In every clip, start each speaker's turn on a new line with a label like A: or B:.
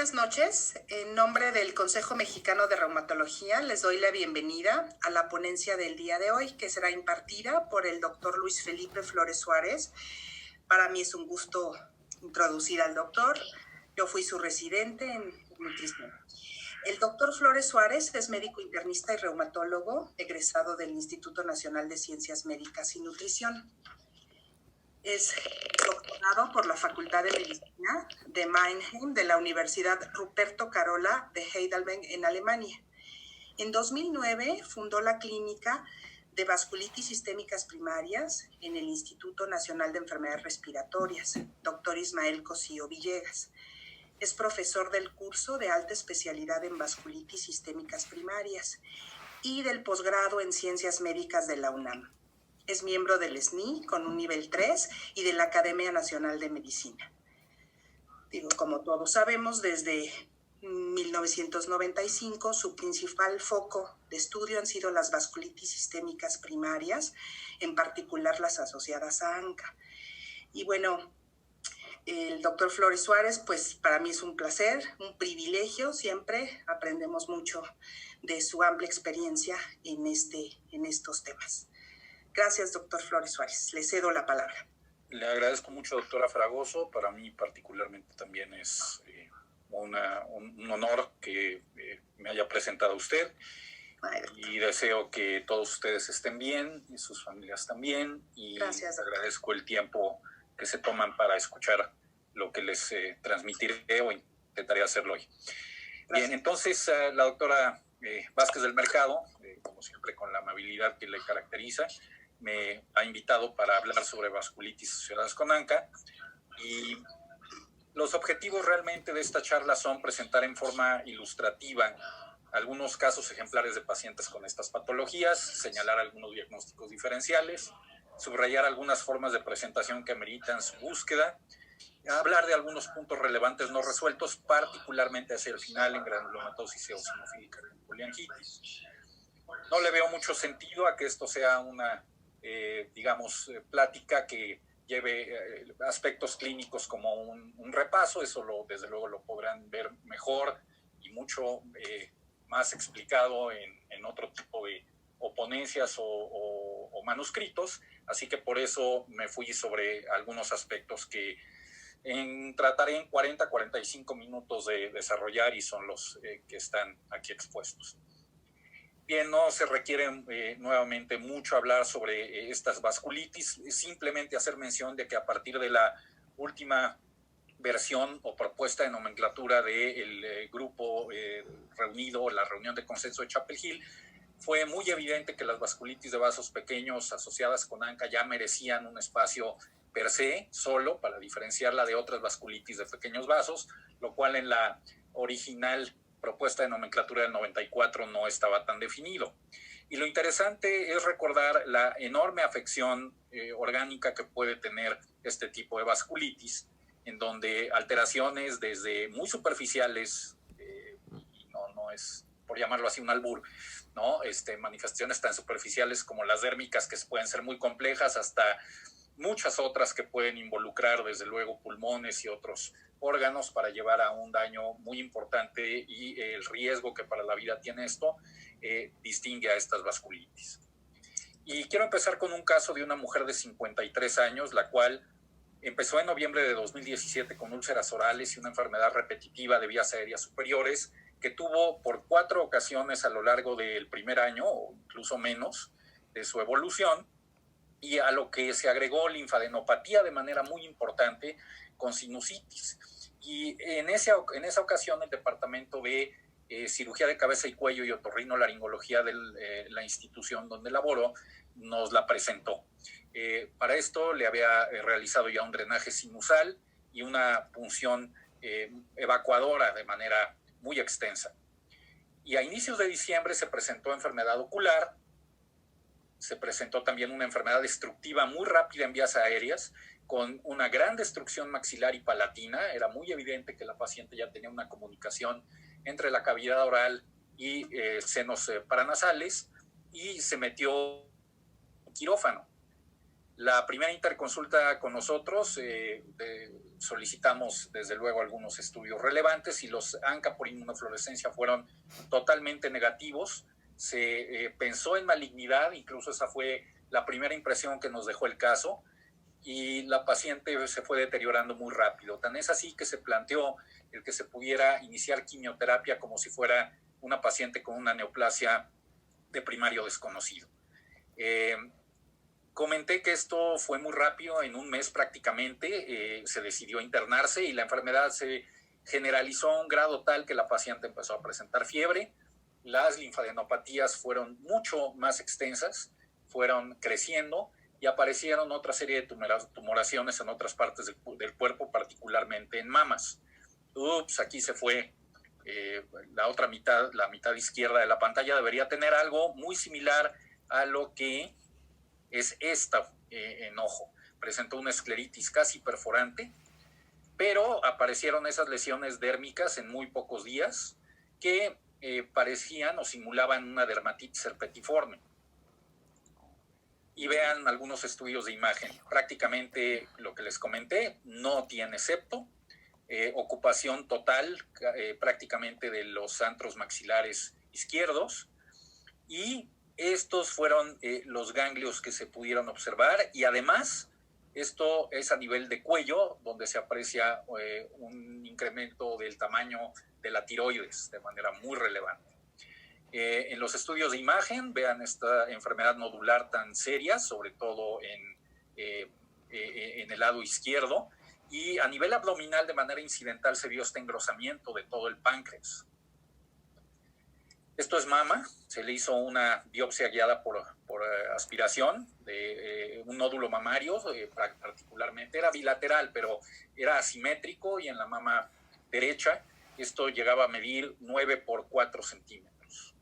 A: buenas noches. En nombre del Consejo Mexicano de Reumatología, les doy la bienvenida a la ponencia del día de hoy, que será impartida por el doctor Luis Felipe Flores Suárez. Para mí es un gusto introducir al doctor. Yo fui su residente en nutrición. El doctor Flores Suárez es médico internista y reumatólogo, egresado del Instituto Nacional de Ciencias Médicas y Nutrición. Es doctorado por la Facultad de Medicina de Mannheim de la Universidad Ruperto Carola de Heidelberg en Alemania. En 2009 fundó la Clínica de Vasculitis Sistémicas Primarias en el Instituto Nacional de Enfermedades Respiratorias, Dr. Ismael Cosío Villegas. Es profesor del curso de alta especialidad en vasculitis sistémicas primarias y del posgrado en Ciencias Médicas de la UNAM. Es miembro del SNI con un nivel 3 y de la Academia Nacional de Medicina. Como todos sabemos, desde 1995 su principal foco de estudio han sido las vasculitis sistémicas primarias, en particular las asociadas a ANCA. Y bueno, el doctor Flores Suárez, pues para mí es un placer, un privilegio, siempre aprendemos mucho de su amplia experiencia en estos temas. Gracias, doctor Flores Suárez. Le cedo la palabra.
B: Le agradezco mucho, doctora Fragoso. Para mí particularmente también es un honor que me haya presentado usted. Y deseo que todos ustedes estén bien y sus familias también. Y
A: gracias,
B: agradezco el tiempo que se toman para escuchar lo que les transmitiré o intentaré hacerlo hoy. Gracias. Bien, entonces la doctora Vázquez del Mercado, como siempre con la amabilidad que le caracteriza, me ha invitado para hablar sobre vasculitis asociadas con ANCA, y los objetivos realmente de esta charla son presentar en forma ilustrativa algunos casos ejemplares de pacientes con estas patologías, señalar algunos diagnósticos diferenciales, subrayar algunas formas de presentación que ameritan su búsqueda, hablar de algunos puntos relevantes no resueltos, particularmente hacia el final en granulomatosis eosinofílica con poliangitis. No le veo mucho sentido a que esto sea una plática que lleve aspectos clínicos como un repaso. Eso desde luego lo podrán ver mejor y mucho más explicado en otro tipo de ponencias o manuscritos, así que por eso me fui sobre algunos aspectos que trataré en 40-45 minutos de desarrollar, y son los que están aquí expuestos. Bien, no se requiere nuevamente mucho hablar sobre estas vasculitis, simplemente hacer mención de que a partir de la última versión o propuesta de nomenclatura del grupo reunido, la reunión de consenso de Chapel Hill, fue muy evidente que las vasculitis de vasos pequeños asociadas con ANCA ya merecían un espacio per se, solo, para diferenciarla de otras vasculitis de pequeños vasos, lo cual en la original propuesta de nomenclatura del 94 no estaba tan definido. Y lo interesante es recordar la enorme afección orgánica que puede tener este tipo de vasculitis, en donde alteraciones desde muy superficiales, y no es, por llamarlo así, un albur, ¿no? Manifestaciones tan superficiales como las dérmicas, que pueden ser muy complejas, hasta muchas otras que pueden involucrar desde luego pulmones y otros órganos para llevar a un daño muy importante, y el riesgo que para la vida tiene esto distingue a estas vasculitis. Y quiero empezar con un caso de una mujer de 53 años, la cual empezó en noviembre de 2017 con úlceras orales y una enfermedad repetitiva de vías aéreas superiores que tuvo por 4 ocasiones a lo largo del primer año o incluso menos de su evolución, y a lo que se agregó linfadenopatía de manera muy importante con sinusitis. Y en esa ocasión el departamento de cirugía de cabeza y cuello y otorrinolaringología de la institución donde laboró nos la presentó. Para esto le había realizado ya un drenaje sinusal y una punción evacuadora de manera muy extensa. Y a inicios de diciembre se presentó enfermedad ocular. Se presentó también una enfermedad destructiva muy rápida en vías aéreas, con una gran destrucción maxilar y palatina. Era muy evidente que la paciente ya tenía una comunicación entre la cavidad oral y senos paranasales, y se metió en quirófano. La primera interconsulta con nosotros solicitamos desde luego algunos estudios relevantes y los ANCA por inmunofluorescencia fueron totalmente negativos. Se pensó en malignidad, incluso esa fue la primera impresión que nos dejó el caso, y la paciente se fue deteriorando muy rápido. Tan es así que se planteó el que se pudiera iniciar quimioterapia como si fuera una paciente con una neoplasia de primario desconocido. Comenté que esto fue muy rápido, en un mes prácticamente se decidió internarse y la enfermedad se generalizó a un grado tal que la paciente empezó a presentar fiebre. Las linfadenopatías fueron mucho más extensas, fueron creciendo y aparecieron otra serie de tumoraciones en otras partes del cuerpo, particularmente en mamas. Aquí se fue la otra mitad, la mitad izquierda de la pantalla debería tener algo muy similar a lo que es esta en ojo. Presentó una escleritis casi perforante, pero aparecieron esas lesiones dérmicas en muy pocos días que parecían o simulaban una dermatitis herpetiforme. Y vean algunos estudios de imagen. Prácticamente lo que les comenté, no tiene septo, ocupación total prácticamente de los antros maxilares izquierdos, y estos fueron los ganglios que se pudieron observar, y además esto es a nivel de cuello, donde se aprecia un incremento del tamaño de la tiroides de manera muy relevante. En los estudios de imagen, vean esta enfermedad nodular tan seria, sobre todo en el lado izquierdo, y a nivel abdominal de manera incidental se vio este engrosamiento de todo el páncreas. Esto es mama, se le hizo una biopsia guiada por aspiración de un nódulo mamario, particularmente era bilateral, pero era asimétrico, y en la mama derecha esto llegaba a medir 9 por 4 centímetros.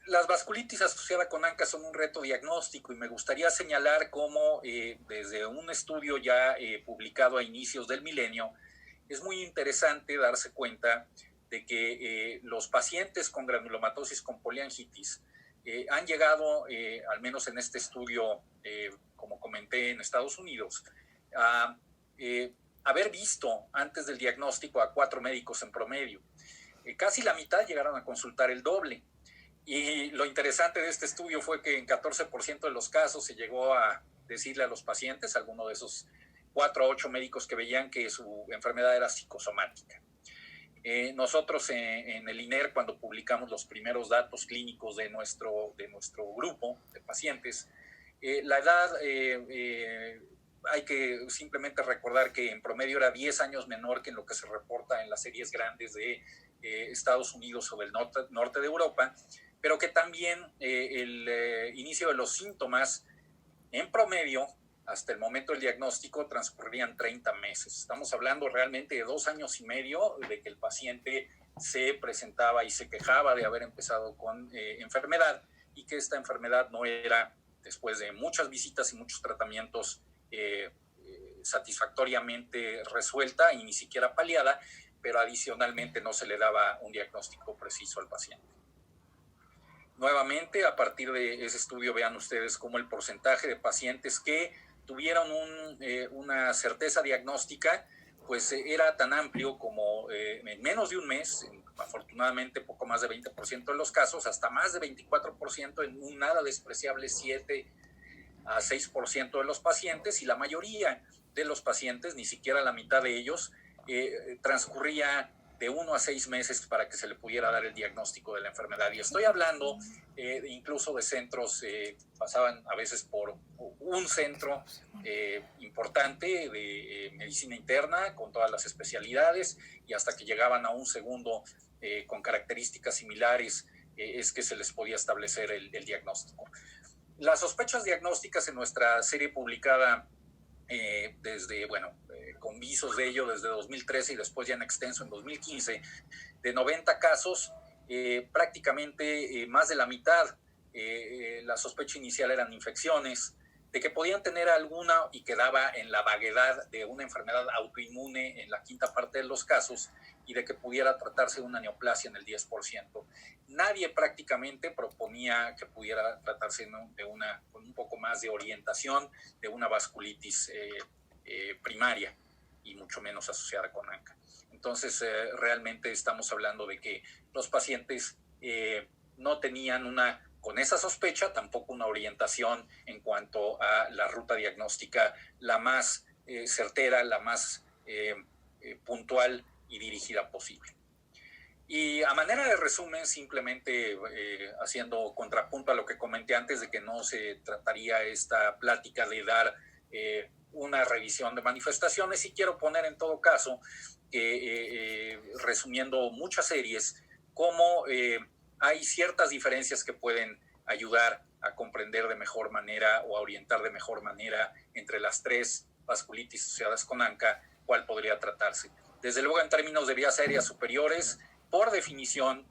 B: Las vasculitis asociadas con ANCA son un reto diagnóstico, y me gustaría señalar cómo desde un estudio ya publicado a inicios del milenio, es muy interesante darse cuenta de que los pacientes con granulomatosis con poliangitis han llegado, al menos en este estudio, como comenté, en Estados Unidos, a haber visto antes del diagnóstico a 4 médicos en promedio. Casi la mitad llegaron a consultar el doble. Y lo interesante de este estudio fue que en 14% de los casos se llegó a decirle a los pacientes, alguno de esos 4 a 8 médicos que veían, que su enfermedad era psicosomática. Nosotros en el INER, cuando publicamos los primeros datos clínicos de nuestro grupo de pacientes, la edad, hay que simplemente recordar que en promedio era 10 años menor que en lo que se reporta en las series grandes de Estados Unidos o del norte de Europa, pero que también el inicio de los síntomas en promedio hasta el momento del diagnóstico transcurrían 30 meses. Estamos hablando realmente de 2 años y medio de que el paciente se presentaba y se quejaba de haber empezado con enfermedad, y que esta enfermedad no era, después de muchas visitas y muchos tratamientos, satisfactoriamente resuelta y ni siquiera paliada, pero adicionalmente no se le daba un diagnóstico preciso al paciente. Nuevamente, a partir de ese estudio, vean ustedes cómo el porcentaje de pacientes que tuvieron una certeza diagnóstica, pues era tan amplio como en menos de un mes, afortunadamente poco más de 20% de los casos, hasta más de 24% en un nada despreciable 7 a 6% de los pacientes, y la mayoría de los pacientes, ni siquiera la mitad de ellos, transcurría de 1 a 6 meses para que se le pudiera dar el diagnóstico de la enfermedad. Y estoy hablando incluso de centros, pasaban a veces por un centro importante de medicina interna con todas las especialidades, y hasta que llegaban a un segundo con características similares, es que se les podía establecer el diagnóstico. Las sospechas diagnósticas en nuestra serie publicada con visos de ello desde 2013 y después ya en extenso en 2015, de 90 casos, prácticamente más de la mitad, la sospecha inicial eran infecciones, de que podían tener alguna y quedaba en la vaguedad de una enfermedad autoinmune en la quinta parte de los casos, y de que pudiera tratarse de una neoplasia en el 10%. Nadie prácticamente proponía que pudiera tratarse con un poco más de orientación de una vasculitis primaria y mucho menos asociada con ANCA. Entonces, realmente estamos hablando de que los pacientes no tenían con esa sospecha, tampoco una orientación en cuanto a la ruta diagnóstica la más certera, la más puntual y dirigida posible. Y a manera de resumen, simplemente haciendo contrapunto a lo que comenté antes de que no se trataría esta plática de dar una revisión de manifestaciones, y quiero poner en todo caso, resumiendo muchas series, cómo hay ciertas diferencias que pueden ayudar a comprender de mejor manera o a orientar de mejor manera entre las tres vasculitis asociadas con ANCA, cuál podría tratarse. Desde luego, en términos de vías aéreas superiores, por definición,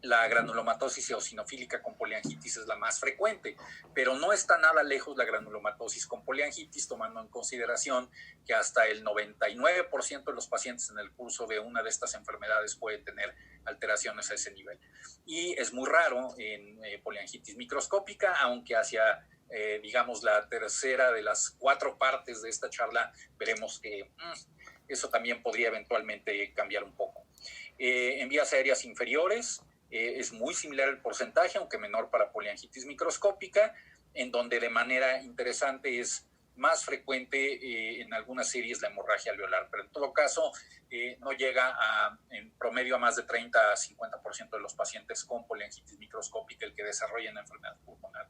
B: la granulomatosis eosinofílica con poliangitis es la más frecuente, pero no está nada lejos la granulomatosis con poliangitis, tomando en consideración que hasta el 99% de los pacientes en el curso de una de estas enfermedades puede tener alteraciones a ese nivel. Y es muy raro en poliangitis microscópica, aunque hacia, digamos, la tercera de las 4 partes de esta charla veremos que eso también podría eventualmente cambiar un poco. En vías aéreas inferiores, es muy similar el porcentaje, aunque menor para poliangitis microscópica, en donde de manera interesante es más frecuente en algunas series la hemorragia alveolar, pero en todo caso no llega en promedio a más de 30 a 50% de los pacientes con poliangitis microscópica el que desarrollan la enfermedad pulmonar.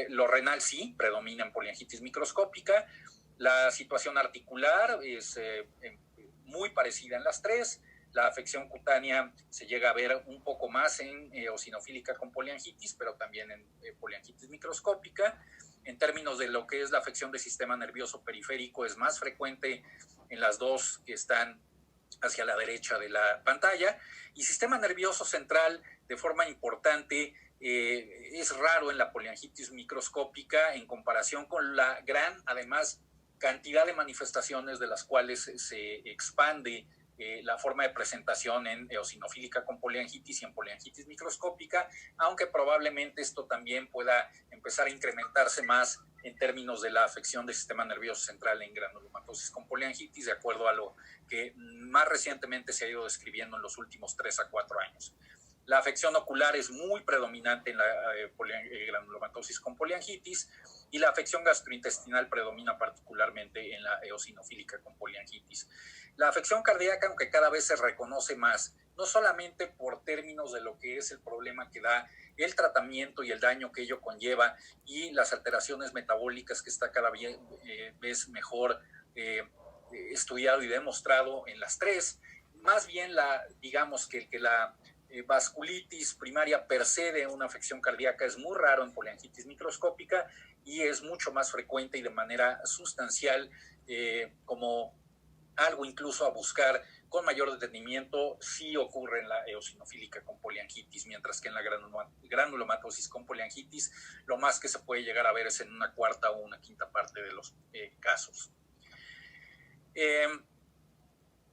B: Lo renal sí, predomina en poliangitis microscópica. La situación articular es muy parecida en las tres. La afección cutánea se llega a ver un poco más en eosinofílica con poliangitis, pero también en poliangitis microscópica. En términos de lo que es la afección del sistema nervioso periférico, es más frecuente en las dos que están hacia la derecha de la pantalla. Y sistema nervioso central, de forma importante, es raro en la poliangitis microscópica en comparación con la gran, además, cantidad de manifestaciones de las cuales se expande la forma de presentación en eosinofílica con poliangitis y en poliangitis microscópica, aunque probablemente esto también pueda empezar a incrementarse más en términos de la afección del sistema nervioso central en granulomatosis con poliangitis, de acuerdo a lo que más recientemente se ha ido describiendo en los últimos 3 a 4 años. La afección ocular es muy predominante en la granulomatosis con poliangitis, y la afección gastrointestinal predomina particularmente en la eosinofílica con poliangitis. La afección cardíaca, aunque cada vez se reconoce más, no solamente por términos de lo que es el problema que da el tratamiento y el daño que ello conlleva y las alteraciones metabólicas que está cada vez mejor estudiado y demostrado en las tres, más bien digamos que la vasculitis primaria per se de una afección cardíaca es muy raro en poliangitis microscópica y es mucho más frecuente y de manera sustancial como algo incluso a buscar con mayor detenimiento si ocurre en la eosinofílica con poliangitis, mientras que en la granulomatosis con poliangitis lo más que se puede llegar a ver es en una cuarta o una quinta parte de los casos.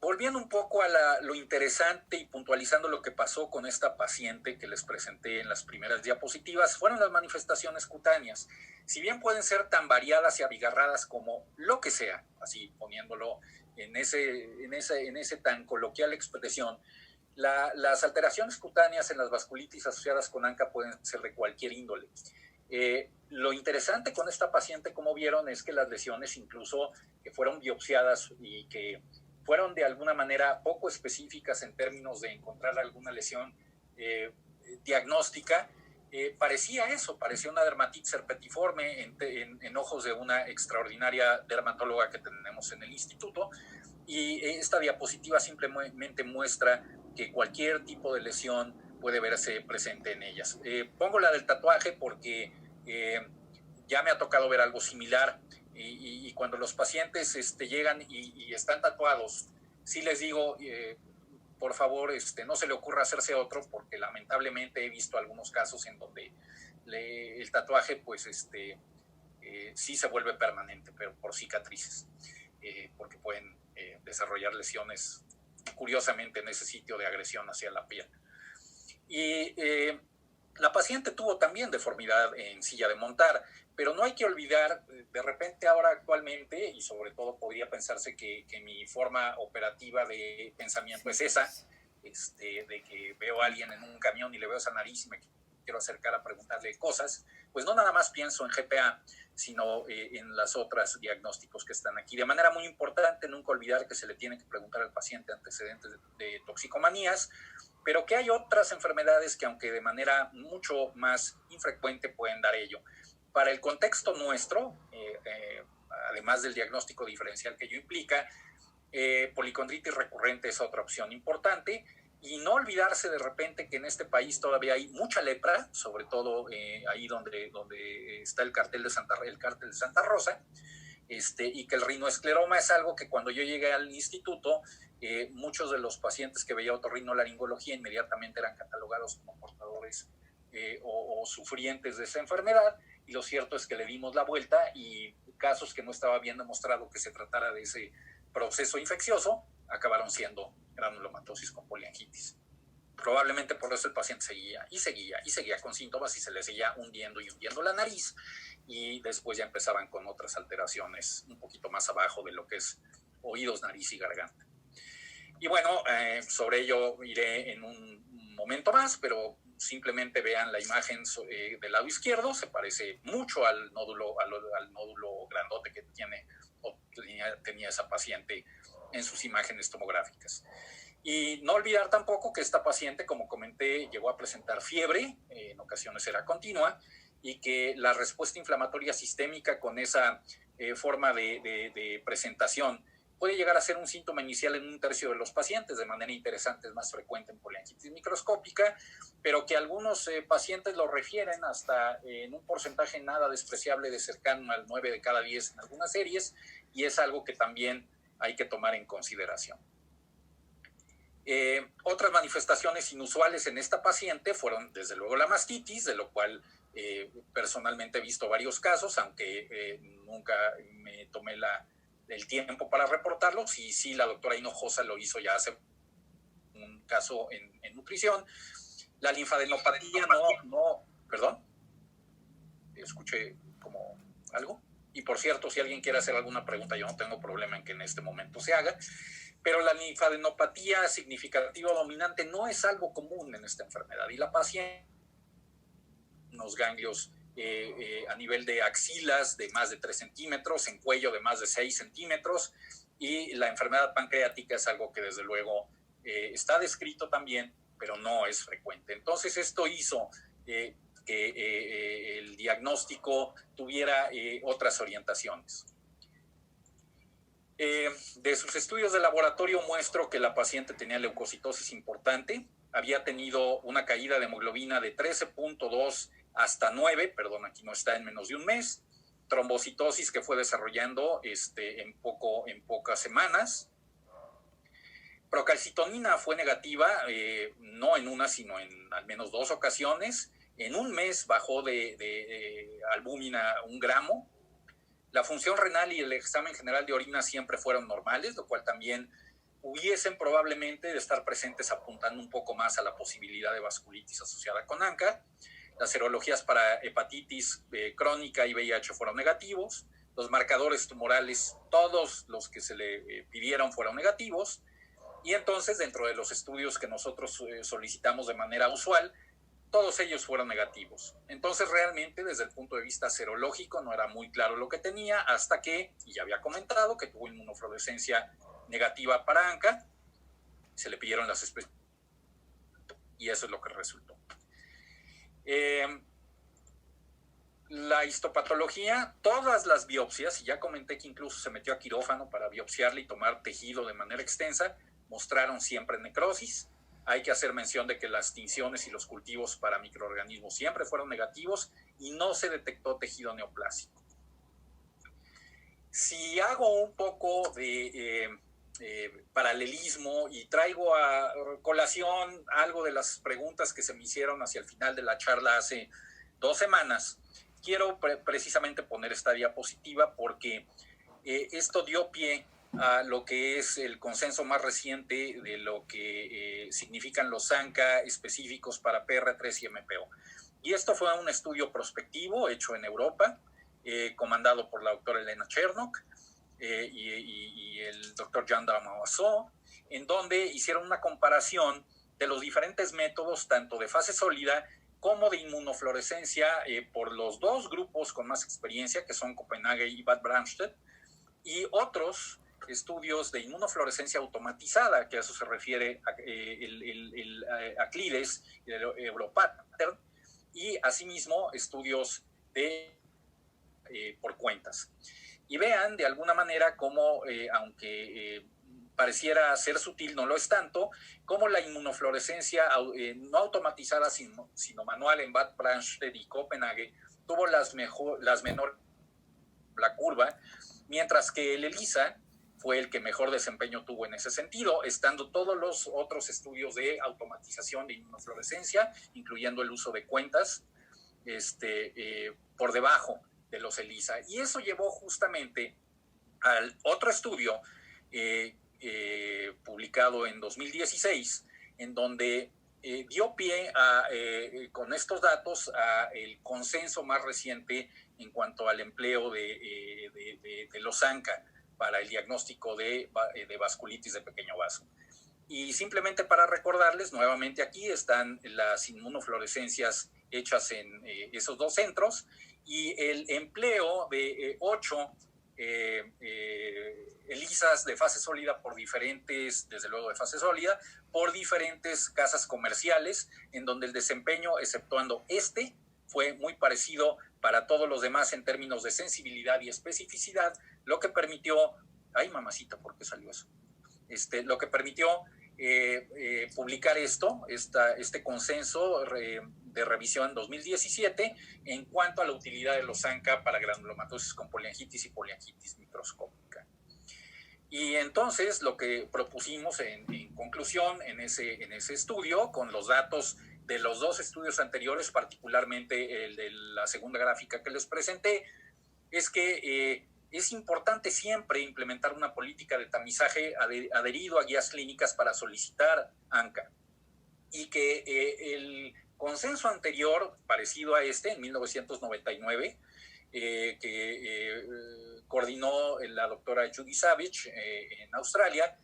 B: Volviendo un poco a lo interesante y puntualizando lo que pasó con esta paciente que les presenté en las primeras diapositivas, fueron las manifestaciones cutáneas. Si bien pueden ser tan variadas y abigarradas como lo que sea, así poniéndolo en ese tan coloquial expresión, las alteraciones cutáneas en las vasculitis asociadas con ANCA pueden ser de cualquier índole. Lo interesante con esta paciente, como vieron, es que las lesiones incluso que fueron biopsiadas y que fueron de alguna manera poco específicas en términos de encontrar alguna lesión diagnóstica, parecía una dermatitis herpetiforme en ojos de una extraordinaria dermatóloga que tenemos en el instituto, y esta diapositiva simplemente muestra que cualquier tipo de lesión puede verse presente en ellas. Pongo la del tatuaje porque ya me ha tocado ver algo similar. Y cuando los pacientes llegan y están tatuados, sí les digo, por favor, no se le ocurra hacerse otro, porque lamentablemente he visto algunos casos en donde el tatuaje, pues, sí se vuelve permanente, pero por cicatrices, porque pueden desarrollar lesiones, curiosamente, en ese sitio de agresión hacia la piel. Y La paciente tuvo también deformidad en silla de montar, pero no hay que olvidar, de repente ahora actualmente, y sobre todo podría pensarse que mi forma operativa de pensamiento es esa, de que veo a alguien en un camión y le veo esa nariz y me quiero acercar a preguntarle cosas, pues no nada más pienso en GPA, sino en las otras diagnósticos que están aquí. De manera muy importante, nunca olvidar que se le tiene que preguntar al paciente antecedentes de toxicomanías, pero que hay otras enfermedades que, aunque de manera mucho más infrecuente, pueden dar ello. Para el contexto nuestro, además del diagnóstico diferencial que ello implica, policondritis recurrente es otra opción importante, y no olvidarse de repente que en este país todavía hay mucha lepra, sobre todo ahí donde está el cártel de Santa Rosa, y que el rinoescleroma es algo que cuando yo llegué al instituto, muchos de los pacientes que veía otorrinolaringología inmediatamente eran catalogados como portadores o sufrientes de esa enfermedad, y lo cierto es que le dimos la vuelta y casos que no estaba bien demostrado que se tratara de ese proceso infeccioso acabaron siendo granulomatosis con poliangitis. Probablemente por eso el paciente seguía con síntomas y se le seguía hundiendo la nariz, y después ya empezaban con otras alteraciones un poquito más abajo de lo que es oídos, nariz y garganta. Y bueno, sobre ello iré en un momento más, pero simplemente vean la imagen del lado izquierdo, se parece mucho al nódulo grandote que tenía esa paciente en sus imágenes tomográficas. Y no olvidar tampoco que esta paciente, como comenté, llegó a presentar fiebre, en ocasiones era continua, y que la respuesta inflamatoria sistémica con esa forma de presentación puede llegar a ser un síntoma inicial en 1/3 de los pacientes. De manera interesante, es más frecuente en poliangitis microscópica, pero que algunos pacientes lo refieren hasta en un porcentaje nada despreciable de cercano al 9 de cada 10 en algunas series, y es algo que también hay que tomar en consideración. Otras manifestaciones inusuales en esta paciente fueron desde luego la mastitis, de lo cual personalmente he visto varios casos, aunque nunca me tomé el tiempo para reportarlo. Sí, la doctora Hinojosa lo hizo ya hace un caso en nutrición. La linfadenopatía perdón, escuché como algo. Y por cierto, si alguien quiere hacer alguna pregunta, yo no tengo problema en que en este momento se haga. Pero la linfadenopatía significativa dominante no es algo común en esta enfermedad, y la paciente unos ganglios a nivel de axilas de más de 3 centímetros, en cuello de más de 6 centímetros, y la enfermedad pancreática es algo que desde luego está descrito también, pero no es frecuente. Entonces esto hizo que el diagnóstico tuviera otras orientaciones. De sus estudios de laboratorio muestro que la paciente tenía leucocitosis importante, había tenido una caída de hemoglobina de 13.2 hasta 9, perdón, aquí no está, en menos de un mes, trombocitosis que fue desarrollando en pocas semanas. Procalcitonina fue negativa, no en una, sino en al menos 2 ocasiones. En un mes bajó de albúmina 1 gramo. La función renal y el examen general de orina siempre fueron normales, lo cual también hubiesen probablemente de estar presentes apuntando un poco más a la posibilidad de vasculitis asociada con ANCA. Las serologías para hepatitis crónica y VIH fueron negativos. Los marcadores tumorales, todos los que se le pidieron, fueron negativos. Y entonces, dentro de los estudios que nosotros solicitamos de manera usual, todos ellos fueron negativos. Entonces, realmente, desde el punto de vista serológico, no era muy claro lo que tenía, hasta que, y ya había comentado, que tuvo inmunofluorescencia negativa para ANCA. Se le pidieron las especies y eso es lo que resultó. La histopatología, todas las biopsias, y ya comenté que incluso se metió a quirófano para biopsiarle y tomar tejido de manera extensa, mostraron siempre necrosis. Hay que hacer mención de que las tinciones y los cultivos para microorganismos siempre fueron negativos y no se detectó tejido neoplásico. Si hago un poco de paralelismo y traigo a colación algo de las preguntas que se me hicieron hacia el final de la charla hace 2 semanas, quiero precisamente poner esta diapositiva porque esto dio pie a lo que es el consenso más reciente de lo que significan los ANCA específicos para PR3 y MPO. Y esto fue un estudio prospectivo hecho en Europa, comandado por la doctora Elena Chernok y el doctor Jean Damaso, en donde hicieron una comparación de los diferentes métodos, tanto de fase sólida como de inmunofluorescencia, por los dos grupos con más experiencia, que son Copenhague y Bad Bramstedt, y otros estudios de inmunofluorescencia automatizada, que a eso se refiere el Aclides y el Europattern, y asimismo estudios por cuentas. Y vean de alguna manera cómo, aunque pareciera ser sutil, no lo es tanto, como la inmunofluorescencia no automatizada, sino manual en Bad Bramstedt y Copenhague tuvo las menores la curva, mientras que el ELISA fue el que mejor desempeño tuvo en ese sentido, estando todos los otros estudios de automatización de inmunofluorescencia, incluyendo el uso de cuentas, por debajo de los ELISA. Y eso llevó justamente al otro estudio publicado en 2016, en donde dio pie con estos datos a el consenso más reciente en cuanto al empleo de los ANCA para el diagnóstico de vasculitis de pequeño vaso. Y simplemente para recordarles, nuevamente aquí están las inmunofluorescencias hechas en esos dos centros y el empleo de 8 ELISAs de fase sólida por diferentes, desde luego de fase sólida, por diferentes casas comerciales, en donde el desempeño, exceptuando fue muy parecido para todos los demás en términos de sensibilidad y especificidad, lo que permitió, ay mamacita, ¿por qué salió eso? Lo que permitió publicar este consenso de revisión en 2017 en cuanto a la utilidad de los ANCA para granulomatosis con poliangitis y poliangitis microscópica. Y entonces lo que propusimos en conclusión en ese estudio, con los datos de los dos estudios anteriores, particularmente el de la segunda gráfica que les presenté, es que es importante siempre implementar una política de tamizaje adherido a guías clínicas para solicitar ANCA. Y que el consenso anterior, parecido a en 1999, que coordinó la doctora Judy Savage en Australia,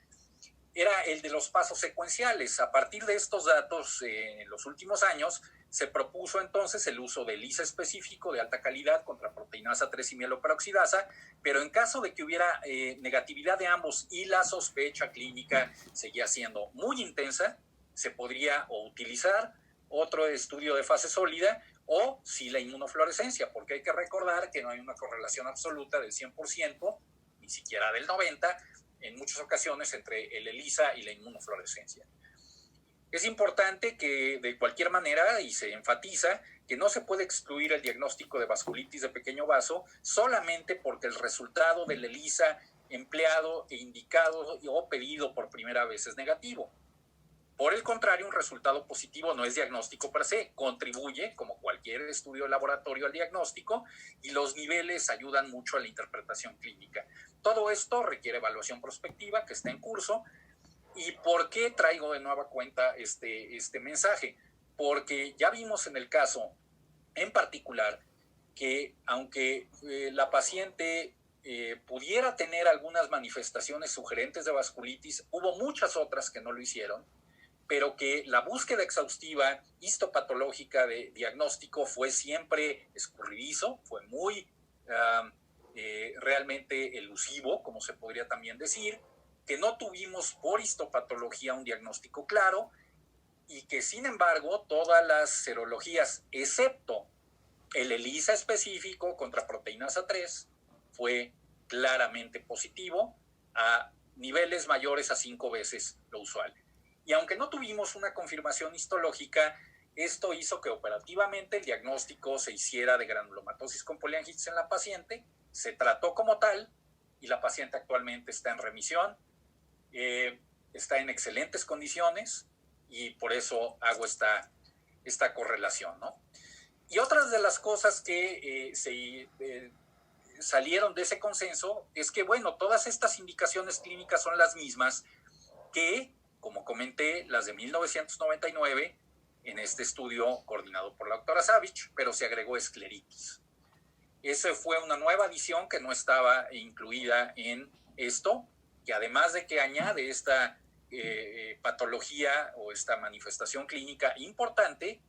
B: era el de los pasos secuenciales. A partir de estos datos, en los últimos años, se propuso entonces el uso de ELISA específico de alta calidad contra proteinasa 3 y mieloperoxidasa, pero en caso de que hubiera negatividad de ambos y la sospecha clínica seguía siendo muy intensa, se podría o utilizar otro estudio de fase sólida o si la inmunofluorescencia, porque hay que recordar que no hay una correlación absoluta del 100%, ni siquiera del 90%, en muchas ocasiones entre el ELISA y la inmunofluorescencia. Es importante que de cualquier manera, y se enfatiza, que no se puede excluir el diagnóstico de vasculitis de pequeño vaso solamente porque el resultado del ELISA empleado e indicado o pedido por primera vez es negativo. Por el contrario, un resultado positivo no es diagnóstico per se, contribuye, como cualquier estudio de laboratorio, al diagnóstico y los niveles ayudan mucho a la interpretación clínica. Todo esto requiere evaluación prospectiva que está en curso. ¿Y por qué traigo de nueva cuenta este mensaje? Porque ya vimos en el caso en particular que aunque la paciente pudiera tener algunas manifestaciones sugerentes de vasculitis, hubo muchas otras que no lo hicieron, pero que la búsqueda exhaustiva histopatológica de diagnóstico fue siempre escurridizo, fue muy realmente elusivo, como se podría también decir, que no tuvimos por histopatología un diagnóstico claro y que sin embargo todas las serologías, excepto el ELISA específico contra proteinasa 3, fue claramente positivo a niveles mayores a 5 veces lo usual. Y aunque no tuvimos una confirmación histológica, esto hizo que operativamente el diagnóstico se hiciera de granulomatosis con poliangitis en la paciente, se trató como tal y la paciente actualmente está en remisión, está en excelentes condiciones y por eso hago esta correlación, ¿no? Y otras de las cosas que salieron de ese consenso es que, bueno, todas estas indicaciones clínicas son las mismas que, como comenté, las de 1999 en este estudio coordinado por la doctora Savich, pero se agregó escleritis. Esa fue una nueva adición que no estaba incluida en esto, que además de que añade esta patología o esta manifestación clínica importante,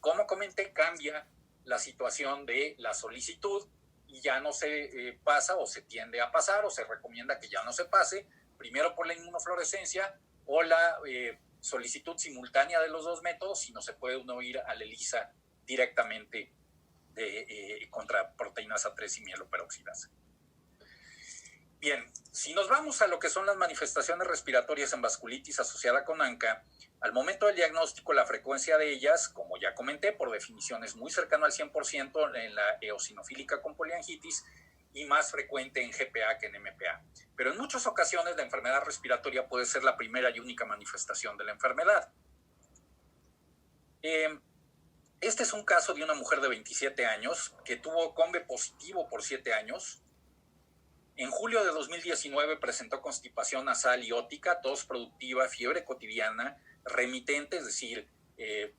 B: como comenté, cambia la situación de la solicitud y ya no se pasa o se tiende a pasar o se recomienda que ya no se pase, primero por la inmunofluorescencia o la solicitud simultánea de los dos métodos, sino se puede uno ir al ELISA directamente contra proteínas A3 y mieloperoxidasa. Bien, si nos vamos a lo que son las manifestaciones respiratorias en vasculitis asociada con ANCA, al momento del diagnóstico, la frecuencia de ellas, como ya comenté, por definición es muy cercano al 100% en la eosinofílica con poliangitis y más frecuente en GPA que en MPA. Pero en muchas ocasiones la enfermedad respiratoria puede ser la primera y única manifestación de la enfermedad. Este es un caso de una mujer de 27 años que tuvo COMBE positivo por 7 años. En julio de 2019 presentó constipación nasal y ótica, tos productiva, fiebre cotidiana, remitente, es decir,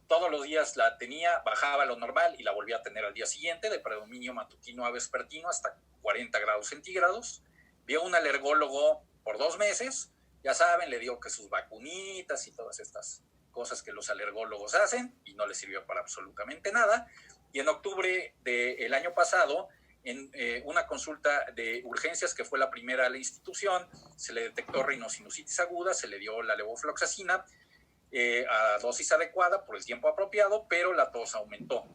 B: todos los días la tenía, bajaba a lo normal y la volvía a tener al día siguiente, de predominio matutino a vespertino hasta 40 grados centígrados. Vio un alergólogo por 2 meses, ya saben, le dio que sus vacunitas y todas estas cosas que los alergólogos hacen y no le sirvió para absolutamente nada. Y en octubre del año pasado, en una consulta de urgencias, que fue la primera a la institución, se le detectó rinosinusitis aguda, se le dio la levofloxacina a dosis adecuada por el tiempo apropiado, pero la tos aumentó.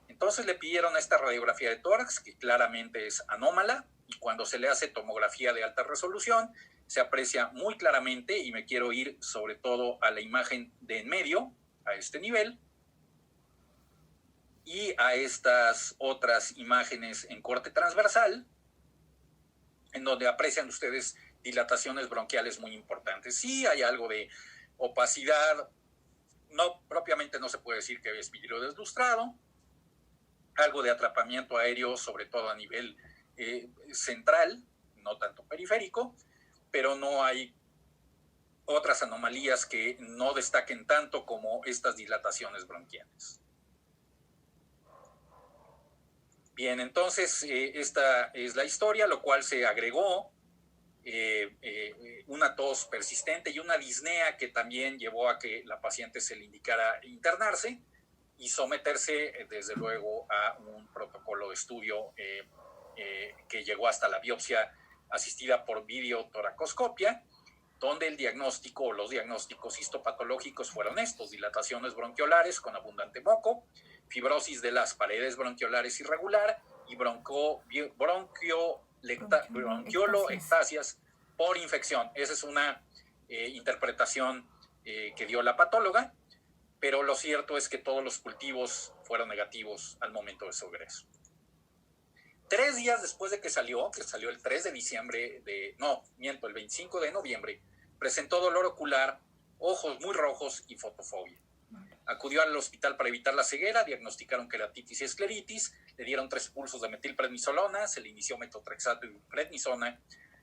B: Entonces le pidieron esta radiografía de tórax, que claramente es anómala, y cuando se le hace tomografía de alta resolución, se aprecia muy claramente, y me quiero ir sobre todo a la imagen de en medio, a este nivel, y a estas otras imágenes en corte transversal, en donde aprecian ustedes dilataciones bronquiales muy importantes. Sí hay algo de opacidad, no propiamente no se puede decir que es vidrio deslustrado, algo de atrapamiento aéreo, sobre todo a nivel central, no tanto periférico, pero no hay otras anomalías que no destaquen tanto como estas dilataciones bronquiales. Bien, entonces esta es la historia, lo cual se agregó una tos persistente y una disnea que también llevó a que la paciente se le indicara internarse y someterse desde luego a un protocolo de estudio que llegó hasta la biopsia asistida por videotoracoscopia, donde el diagnóstico o los diagnósticos histopatológicos fueron estos: dilataciones bronquiolares con abundante moco, fibrosis de las paredes bronquiolares irregular y bronquioloectasias por infección. Esa es una interpretación que dio la patóloga, pero lo cierto es que todos los cultivos fueron negativos al momento de su egreso. 3 días después de que salió el 3 de diciembre, el 25 de noviembre, presentó dolor ocular, ojos muy rojos y fotofobia. Acudió al hospital para evitar la ceguera, diagnosticaron queratitis y escleritis, le dieron 3 pulsos de metilprednisolona, se le inició metotrexato y prednisona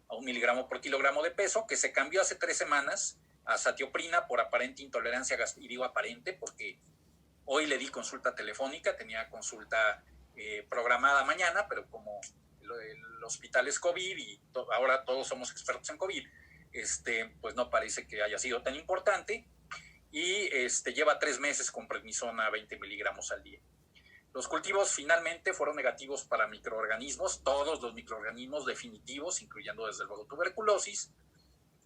B: a 1 miligramo por kilogramo de peso, que se cambió hace 3 semanas a satioprina por aparente intolerancia gástrica, y digo aparente porque hoy le di consulta telefónica, tenía consulta programada mañana, pero como el hospital es COVID y ahora todos somos expertos en COVID, pues no parece que haya sido tan importante, y lleva 3 meses con prednisona 20 miligramos al día. Los cultivos finalmente fueron negativos para microorganismos, todos los microorganismos definitivos, incluyendo desde luego tuberculosis,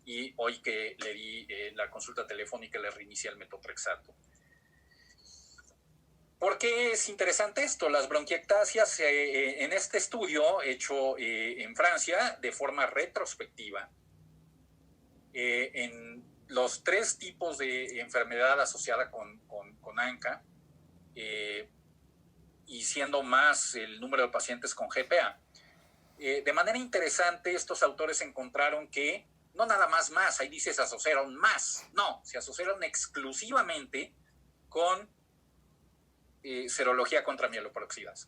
B: y hoy que le di la consulta telefónica le reinicié el metotrexato. ¿Por qué es interesante esto? Las bronquiectasias en este estudio hecho en Francia de forma retrospectiva, en los 3 tipos de enfermedad asociada con ANCA, y siendo más el número de pacientes con GPA. De manera interesante, estos autores encontraron que no nada más, ahí dice se asociaron más, no, se asociaron exclusivamente con serología contra mieloperoxidasa.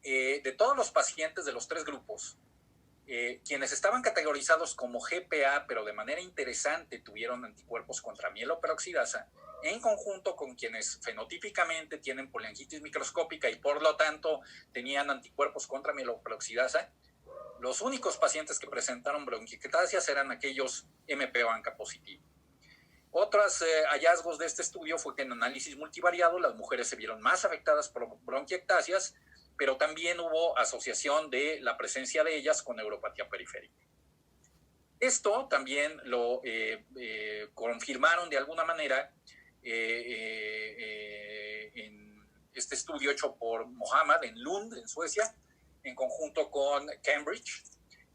B: de todos los pacientes de los 3 grupos, quienes estaban categorizados como GPA, pero de manera interesante tuvieron anticuerpos contra mieloperoxidasa, en conjunto con quienes fenotípicamente tienen poliangitis microscópica y por lo tanto tenían anticuerpos contra mieloperoxidasa, los únicos pacientes que presentaron bronquiectasias eran aquellos MPO ANCA positivo. Otros hallazgos de este estudio fue que en análisis multivariado las mujeres se vieron más afectadas por bronquiectasias, pero también hubo asociación de la presencia de ellas con neuropatía periférica. Esto también lo confirmaron de alguna manera en este estudio hecho por Mohammed en Lund, en Suecia, en conjunto con Cambridge,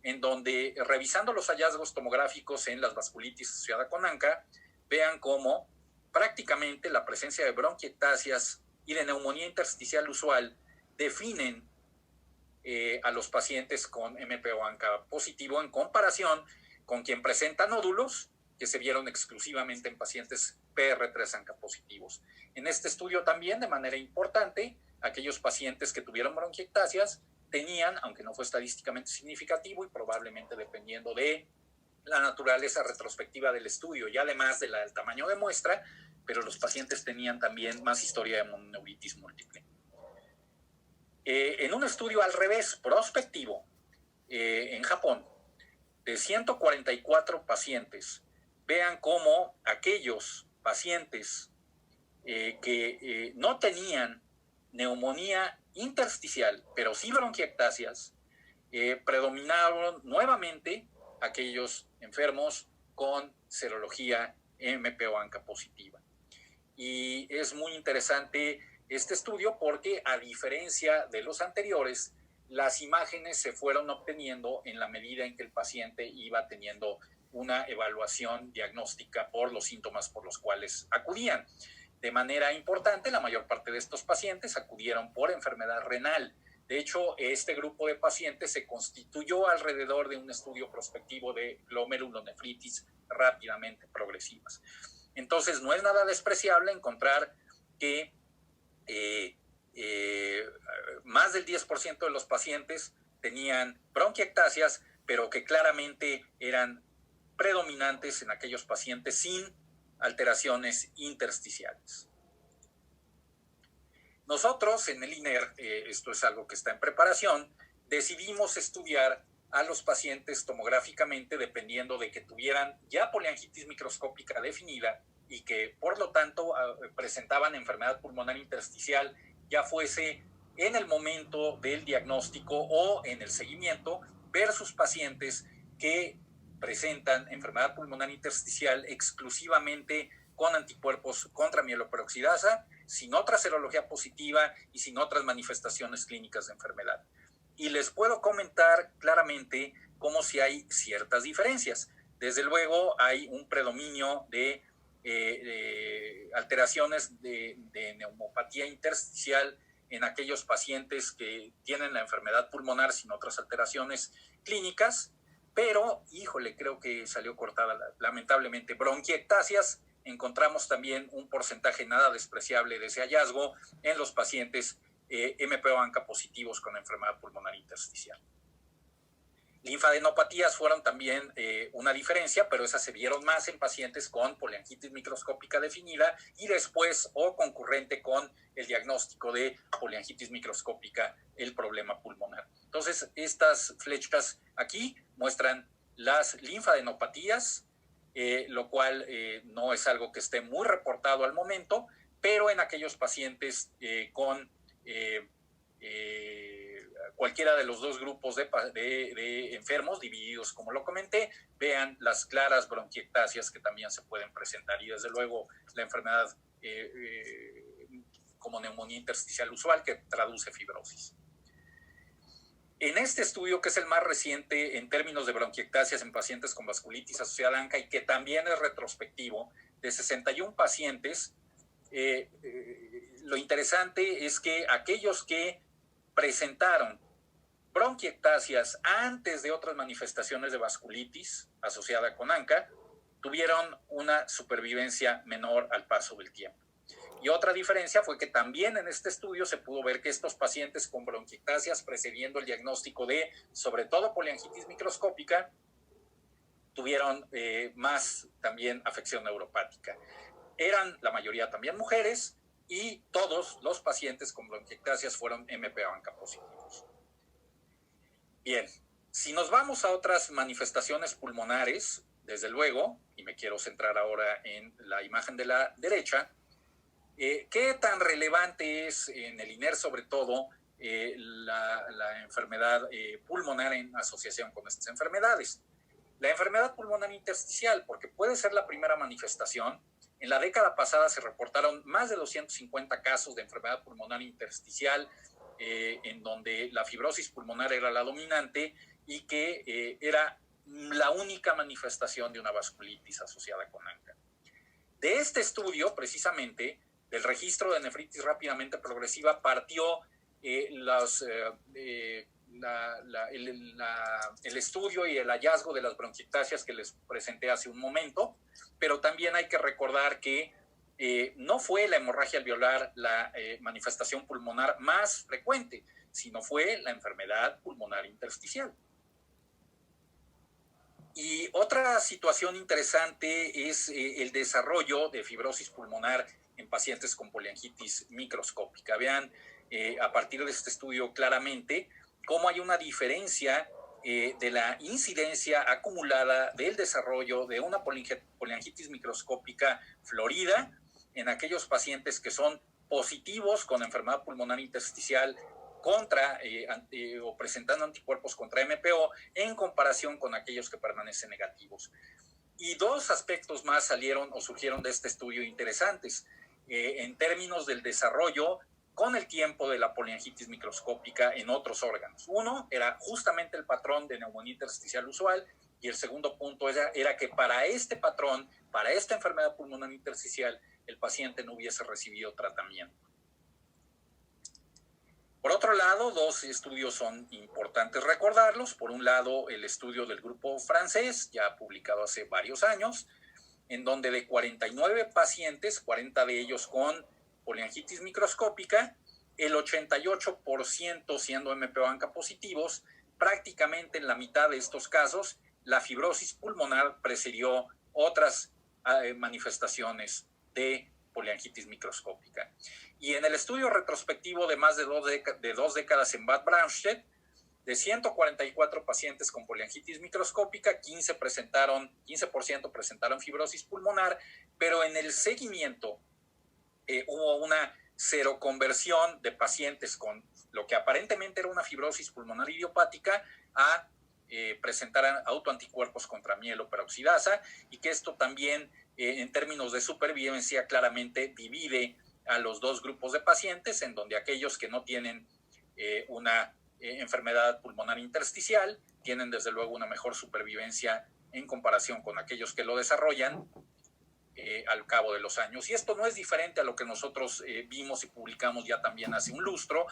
B: en donde revisando los hallazgos tomográficos en las vasculitis asociada con ANCA, vean cómo prácticamente la presencia de bronquiectasias y de neumonía intersticial usual definen a los pacientes con MPO ANCA positivo en comparación con quien presenta nódulos que se vieron exclusivamente en pacientes PR3 ANCA positivos. En este estudio también, de manera importante, aquellos pacientes que tuvieron bronquiectasias tenían, aunque no fue estadísticamente significativo y probablemente dependiendo de la naturaleza retrospectiva del estudio y además del tamaño de muestra, pero los pacientes tenían también más historia de mononeuritis múltiple. En un estudio al revés, prospectivo, en Japón, de 144 pacientes, vean cómo aquellos pacientes que no tenían neumonía intersticial, pero sí bronquiectasias, predominaron nuevamente aquellos enfermos con serología MPO ANCA positiva. Y es muy interesante este estudio porque, a diferencia de los anteriores, las imágenes se fueron obteniendo en la medida en que el paciente iba teniendo una evaluación diagnóstica por los síntomas por los cuales acudían. De manera importante, la mayor parte de estos pacientes acudieron por enfermedad renal. De hecho, este grupo de pacientes se constituyó alrededor de un estudio prospectivo de glomerulonefritis rápidamente progresivas. Entonces, no es nada despreciable encontrar que más del 10% de los pacientes tenían bronquiectasias, pero que claramente eran predominantes en aquellos pacientes sin alteraciones intersticiales. Nosotros en el INER, esto es algo que está en preparación, decidimos estudiar a los pacientes tomográficamente dependiendo de que tuvieran ya poliangitis microscópica definida y que por lo tanto presentaban enfermedad pulmonar intersticial, ya fuese en el momento del diagnóstico o en el seguimiento, versus pacientes que presentan enfermedad pulmonar intersticial exclusivamente con anticuerpos contra mieloperoxidasa, sin otra serología positiva y sin otras manifestaciones clínicas de enfermedad. Y les puedo comentar claramente cómo si hay ciertas diferencias. Desde luego hay un predominio de alteraciones de neumopatía intersticial en aquellos pacientes que tienen la enfermedad pulmonar sin otras alteraciones clínicas, pero, híjole, creo que salió cortada lamentablemente. Bronquiectasias, encontramos también un porcentaje nada despreciable de ese hallazgo en los pacientes MPO ANCA positivos con enfermedad pulmonar intersticial. Linfadenopatías fueron también una diferencia, pero esas se vieron más en pacientes con poliangitis microscópica definida y después o concurrente con el diagnóstico de poliangitis microscópica, el problema pulmonar. Entonces, estas flechas aquí muestran las linfadenopatías, lo cual no es algo que esté muy reportado al momento, pero en aquellos pacientes con cualquiera de los dos grupos de enfermos divididos, como lo comenté, vean las claras bronquiectasias que también se pueden presentar y desde luego la enfermedad como neumonía intersticial usual que traduce fibrosis. En este estudio, que es el más reciente en términos de bronquiectasias en pacientes con vasculitis asociada a ANCA y que también es retrospectivo, de 61 pacientes, lo interesante es que aquellos que presentaron bronquiectasias antes de otras manifestaciones de vasculitis asociada con ANCA tuvieron una supervivencia menor al paso del tiempo. Y otra diferencia fue que también en este estudio se pudo ver que estos pacientes con bronquiectasias precediendo el diagnóstico de, sobre todo, poliangitis microscópica, tuvieron más también afección neuropática. Eran la mayoría también mujeres y todos los pacientes con bronquiectasias fueron MPA-ANCA positivos. Bien, si nos vamos a otras manifestaciones pulmonares, desde luego, y me quiero centrar ahora en la imagen de la derecha, ¿qué tan relevante es en el INER sobre todo la enfermedad pulmonar en asociación con estas enfermedades? La enfermedad pulmonar intersticial, porque puede ser la primera manifestación. En la década pasada se reportaron más de 250 casos de enfermedad pulmonar intersticial en donde la fibrosis pulmonar era la dominante y que era la única manifestación de una vasculitis asociada con ANCA. De este estudio, precisamente, del registro de nefritis rápidamente progresiva, partió el estudio y el hallazgo de las bronquiectasias que les presenté hace un momento, pero también hay que recordar que no fue la hemorragia alveolar la manifestación pulmonar más frecuente, sino fue la enfermedad pulmonar intersticial. Y otra situación interesante es el desarrollo de fibrosis pulmonar en pacientes con poliangitis microscópica. Vean a partir de este estudio claramente cómo hay una diferencia de la incidencia acumulada del desarrollo de una poliangitis microscópica florida en aquellos pacientes que son positivos con enfermedad pulmonar intersticial contra o presentando anticuerpos contra MPO en comparación con aquellos que permanecen negativos. Y dos aspectos más salieron o surgieron de este estudio interesantes en términos del desarrollo con el tiempo de la poliangitis microscópica en otros órganos. Uno era justamente el patrón de neumonía intersticial usual y el segundo punto era que para este patrón, para esta enfermedad pulmonar intersticial, el paciente no hubiese recibido tratamiento. Por otro lado, dos estudios son importantes recordarlos. Por un lado, el estudio del grupo francés, ya publicado hace varios años, en donde de 49 pacientes, 40 de ellos con poliangitis microscópica, el 88% siendo MPO-ANCA positivos, prácticamente en la mitad de estos casos, la fibrosis pulmonar precedió otras manifestaciones de poliangitis microscópica. Y en el estudio retrospectivo de más de dos décadas en Bad Braunschweig, de 144 pacientes con poliangitis microscópica, 15% presentaron fibrosis pulmonar, pero en el seguimiento hubo una seroconversión de pacientes con lo que aparentemente era una fibrosis pulmonar idiopática a presentar autoanticuerpos contra mieloperoxidasa, y que esto también en términos de supervivencia claramente divide a los dos grupos de pacientes, en donde aquellos que no tienen una enfermedad pulmonar intersticial tienen desde luego una mejor supervivencia en comparación con aquellos que lo desarrollan al cabo de los años. Y esto no es diferente a lo que nosotros vimos y publicamos ya también hace un lustro,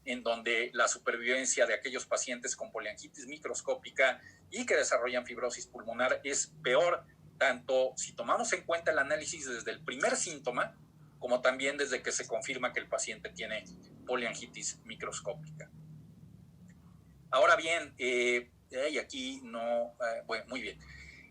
B: en donde la supervivencia de aquellos pacientes con poliangitis microscópica y que desarrollan fibrosis pulmonar es peor, tanto si tomamos en cuenta el análisis desde el primer síntoma, como también desde que se confirma que el paciente tiene poliangitis microscópica. Ahora bien, y aquí no, bueno, muy bien.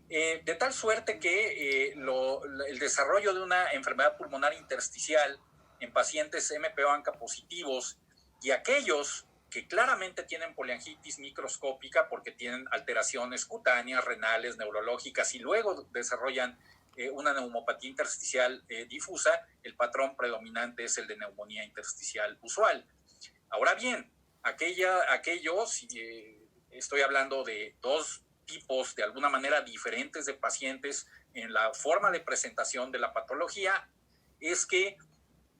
B: De tal suerte que el desarrollo de una enfermedad pulmonar intersticial en pacientes MPO-ANCA positivos y aquellos que claramente tienen poliangitis microscópica porque tienen alteraciones cutáneas, renales, neurológicas y luego desarrollan una neumopatía intersticial difusa, el patrón predominante es el de neumonía intersticial usual. Ahora bien, aquellos, estoy hablando de dos tipos de alguna manera diferentes de pacientes en la forma de presentación de la patología, es que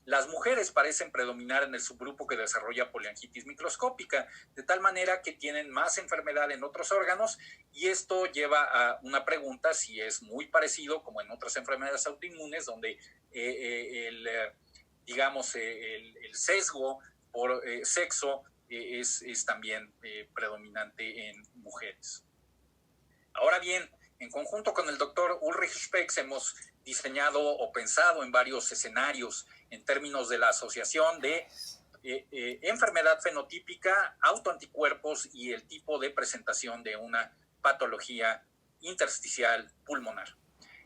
B: las mujeres parecen predominar en el subgrupo que desarrolla poliangitis microscópica, de tal manera que tienen más enfermedad en otros órganos, y esto lleva a una pregunta si es muy parecido como en otras enfermedades autoinmunes, donde el sesgo por sexo es también predominante en mujeres. Ahora bien, En conjunto con el doctor Ulrich Specks hemos diseñado o pensado en varios escenarios en términos de la asociación de enfermedad fenotípica, autoanticuerpos y el tipo de presentación de una patología intersticial pulmonar.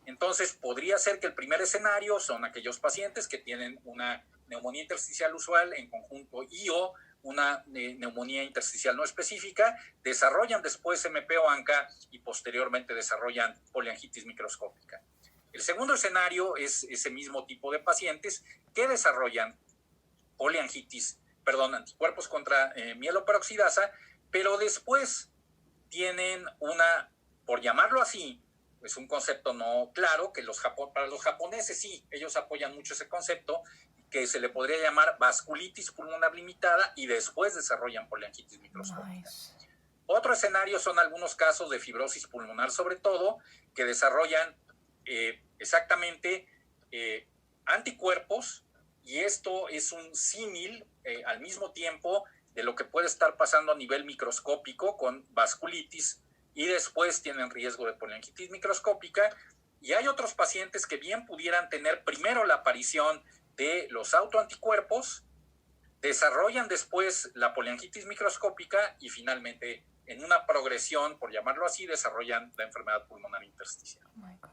B: Entonces, podría ser que el primer escenario son aquellos pacientes que tienen una neumonía intersticial usual en conjunto y o una neumonía intersticial no específica, desarrollan después MP o ANCA y posteriormente desarrollan poliangitis microscópica. El segundo escenario es ese mismo tipo de pacientes que desarrollan anticuerpos contra mieloperoxidasa, pero después tienen una, por llamarlo así, es un concepto no claro, que para los japoneses sí, ellos apoyan mucho ese concepto, que se le podría llamar vasculitis pulmonar limitada y después desarrollan poliangitis microscópica. Nice. Otro escenario son algunos casos de fibrosis pulmonar, sobre todo, que desarrollan anticuerpos, y esto es un símil al mismo tiempo de lo que puede estar pasando a nivel microscópico con vasculitis y después tienen riesgo de poliangitis microscópica. Y hay otros pacientes que bien pudieran tener primero la aparición de los autoanticuerpos, desarrollan después la poliangitis microscópica y finalmente en una progresión, por llamarlo así, desarrollan la enfermedad pulmonar intersticial. Oh my God.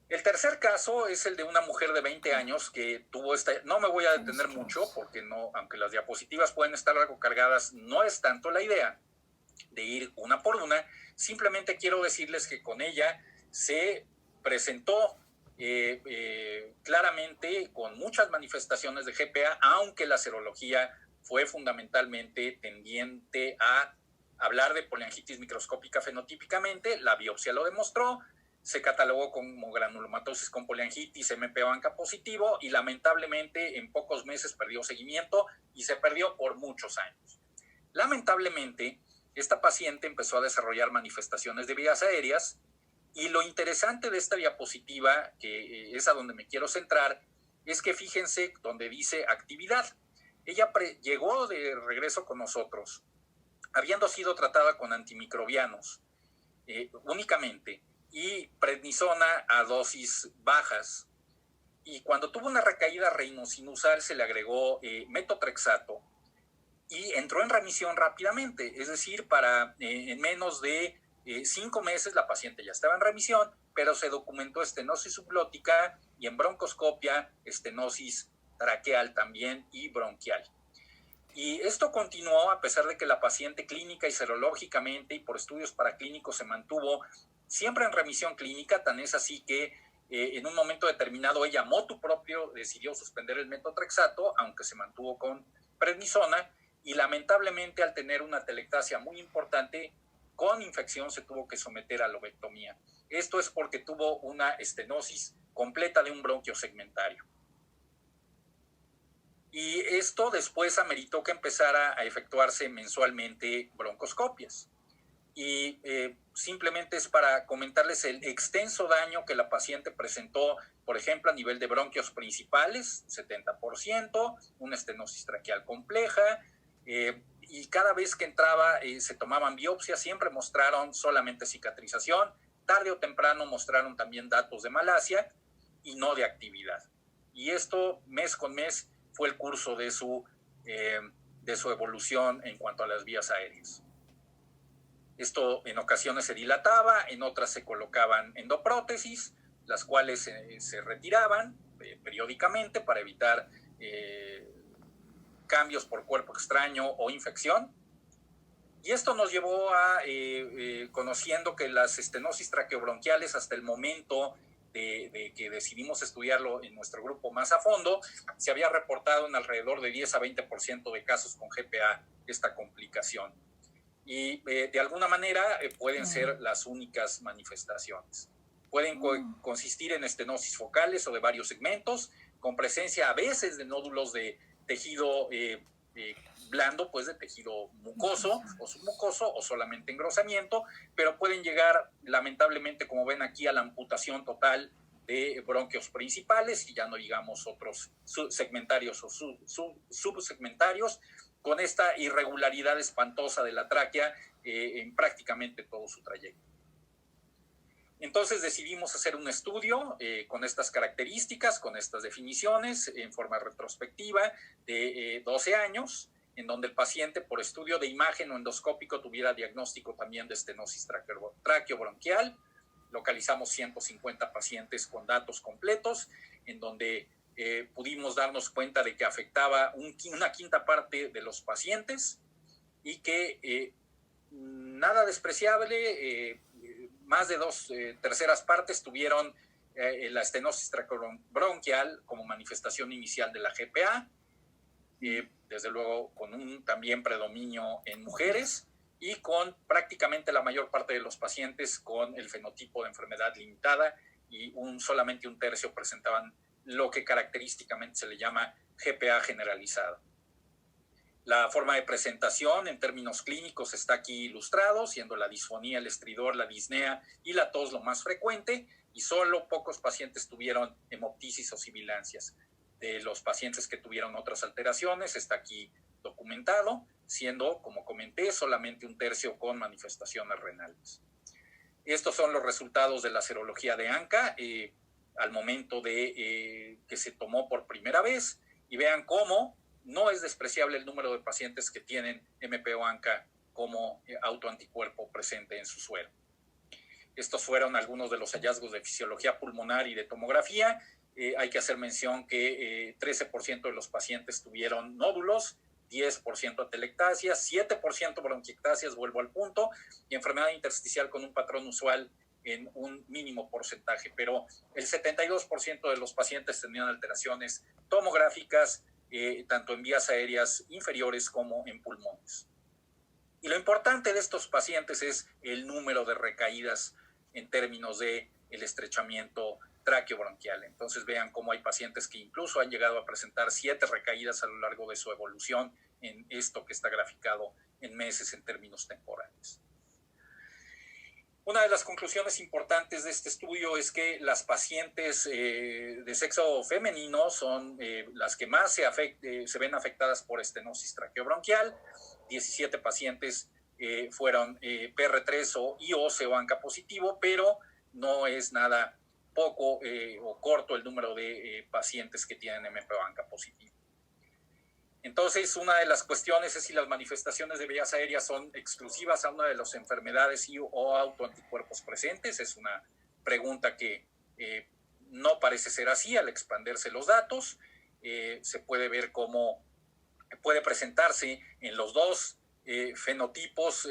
B: El tercer caso es el de una mujer de 20 años que tuvo no me voy a detener mucho porque no, aunque las diapositivas pueden estar algo cargadas, no es tanto la idea de ir una por una. Simplemente quiero decirles que con ella se presentó claramente con muchas manifestaciones de GPA, aunque la serología fue fundamentalmente tendiente a hablar de poliangitis microscópica fenotípicamente. La biopsia lo demostró. Se catalogó como granulomatosis con poliangitis, MP o ANCA positivo, y lamentablemente en pocos meses perdió seguimiento y se perdió por muchos años. Lamentablemente, esta paciente empezó a desarrollar manifestaciones de vías aéreas, y lo interesante de esta diapositiva, que es a donde me quiero centrar, es que fíjense donde dice actividad. Ella llegó de regreso con nosotros, habiendo sido tratada con antimicrobianos únicamente, y prednisona a dosis bajas. Y cuando tuvo una recaída rinosinusal se le agregó metotrexato y entró en remisión rápidamente. Es decir, en menos de 5 meses la paciente ya estaba en remisión, pero se documentó estenosis subglótica y en broncoscopia estenosis traqueal también y bronquial. Y esto continuó a pesar de que la paciente clínica y serológicamente y por estudios paraclínicos se mantuvo siempre en remisión clínica. Tan es así que en un momento determinado ella motu propio decidió suspender el metotrexato, aunque se mantuvo con prednisona, y lamentablemente al tener una telectasia muy importante con infección se tuvo que someter a lobectomía. Esto es porque tuvo una estenosis completa de un bronquio segmentario. Y esto después ameritó que empezara a efectuarse mensualmente broncoscopias. Y simplemente es para comentarles el extenso daño que la paciente presentó, por ejemplo, a nivel de bronquios principales, 70%, una estenosis traqueal compleja, y cada vez que entraba se tomaban biopsias, siempre mostraron solamente cicatrización, tarde o temprano mostraron también datos de malasia y no de actividad. Y esto mes con mes fue el curso de su evolución en cuanto a las vías aéreas. Esto en ocasiones se dilataba, en otras se colocaban endoprótesis, las cuales se retiraban periódicamente para evitar cambios por cuerpo extraño o infección. Y esto nos llevó a, conociendo que las estenosis traqueobronquiales hasta el momento de que decidimos estudiarlo en nuestro grupo más a fondo, se había reportado en alrededor de 10 a 20% de casos con GPA esta complicación. Y de alguna manera pueden ser las únicas manifestaciones. Pueden consistir en estenosis focales o de varios segmentos, con presencia a veces de nódulos de tejido blando, pues de tejido mucoso o submucoso o solamente engrosamiento, pero pueden llegar lamentablemente, como ven aquí, a la amputación total de bronquios principales y ya no digamos otros segmentarios o subsegmentarios, con esta irregularidad espantosa de la tráquea en prácticamente todo su trayecto. Entonces decidimos hacer un estudio con estas características, con estas definiciones, en forma retrospectiva de 12 años, en donde el paciente por estudio de imagen o endoscópico tuviera diagnóstico también de estenosis traqueobronquial. Localizamos 150 pacientes con datos completos, en donde pudimos darnos cuenta de que afectaba una quinta parte de los pacientes y que nada despreciable, más de 2/3 partes tuvieron la estenosis traqueobronquial como manifestación inicial de la GPA, desde luego con un también predominio en mujeres y con prácticamente la mayor parte de los pacientes con el fenotipo de enfermedad limitada y solamente 1/3 presentaban lo que característicamente se le llama GPA generalizada. La forma de presentación en términos clínicos está aquí ilustrado, siendo la disfonía, el estridor, la disnea y la tos lo más frecuente, y solo pocos pacientes tuvieron hemoptisis o sibilancias. De los pacientes que tuvieron otras alteraciones está aquí documentado, siendo, como comenté, solamente 1/3 con manifestaciones renales. Estos son los resultados de la serología de ANCA al momento de que se tomó por primera vez, y vean cómo no es despreciable el número de pacientes que tienen MPO-ANCA como autoanticuerpo presente en su suero. Estos fueron algunos de los hallazgos de fisiología pulmonar y de tomografía. Hay que hacer mención que 13% de los pacientes tuvieron nódulos, 10% atelectasias, 7% bronquiectasias, vuelvo al punto, y enfermedad intersticial con un patrón usual en un mínimo porcentaje, pero el 72% de los pacientes tenían alteraciones tomográficas, tanto en vías aéreas inferiores como en pulmones. Y lo importante de estos pacientes es el número de recaídas en términos de el estrechamiento traqueobronquial. Entonces vean cómo hay pacientes que incluso han llegado a presentar 7 recaídas a lo largo de su evolución en esto que está graficado en meses en términos temporales. Una de las conclusiones importantes de este estudio es que las pacientes de sexo femenino son las que más se ven afectadas por estenosis traqueobronquial. 17 pacientes fueron PR3 o CO ANCA positivo, pero no es nada poco o corto el número de pacientes que tienen MPO ANCA positivo. Entonces, una de las cuestiones es si las manifestaciones de vías aéreas son exclusivas a una de las enfermedades o autoanticuerpos presentes. Es una pregunta que no parece ser así al expandirse los datos. Se puede ver cómo puede presentarse en los dos fenotipos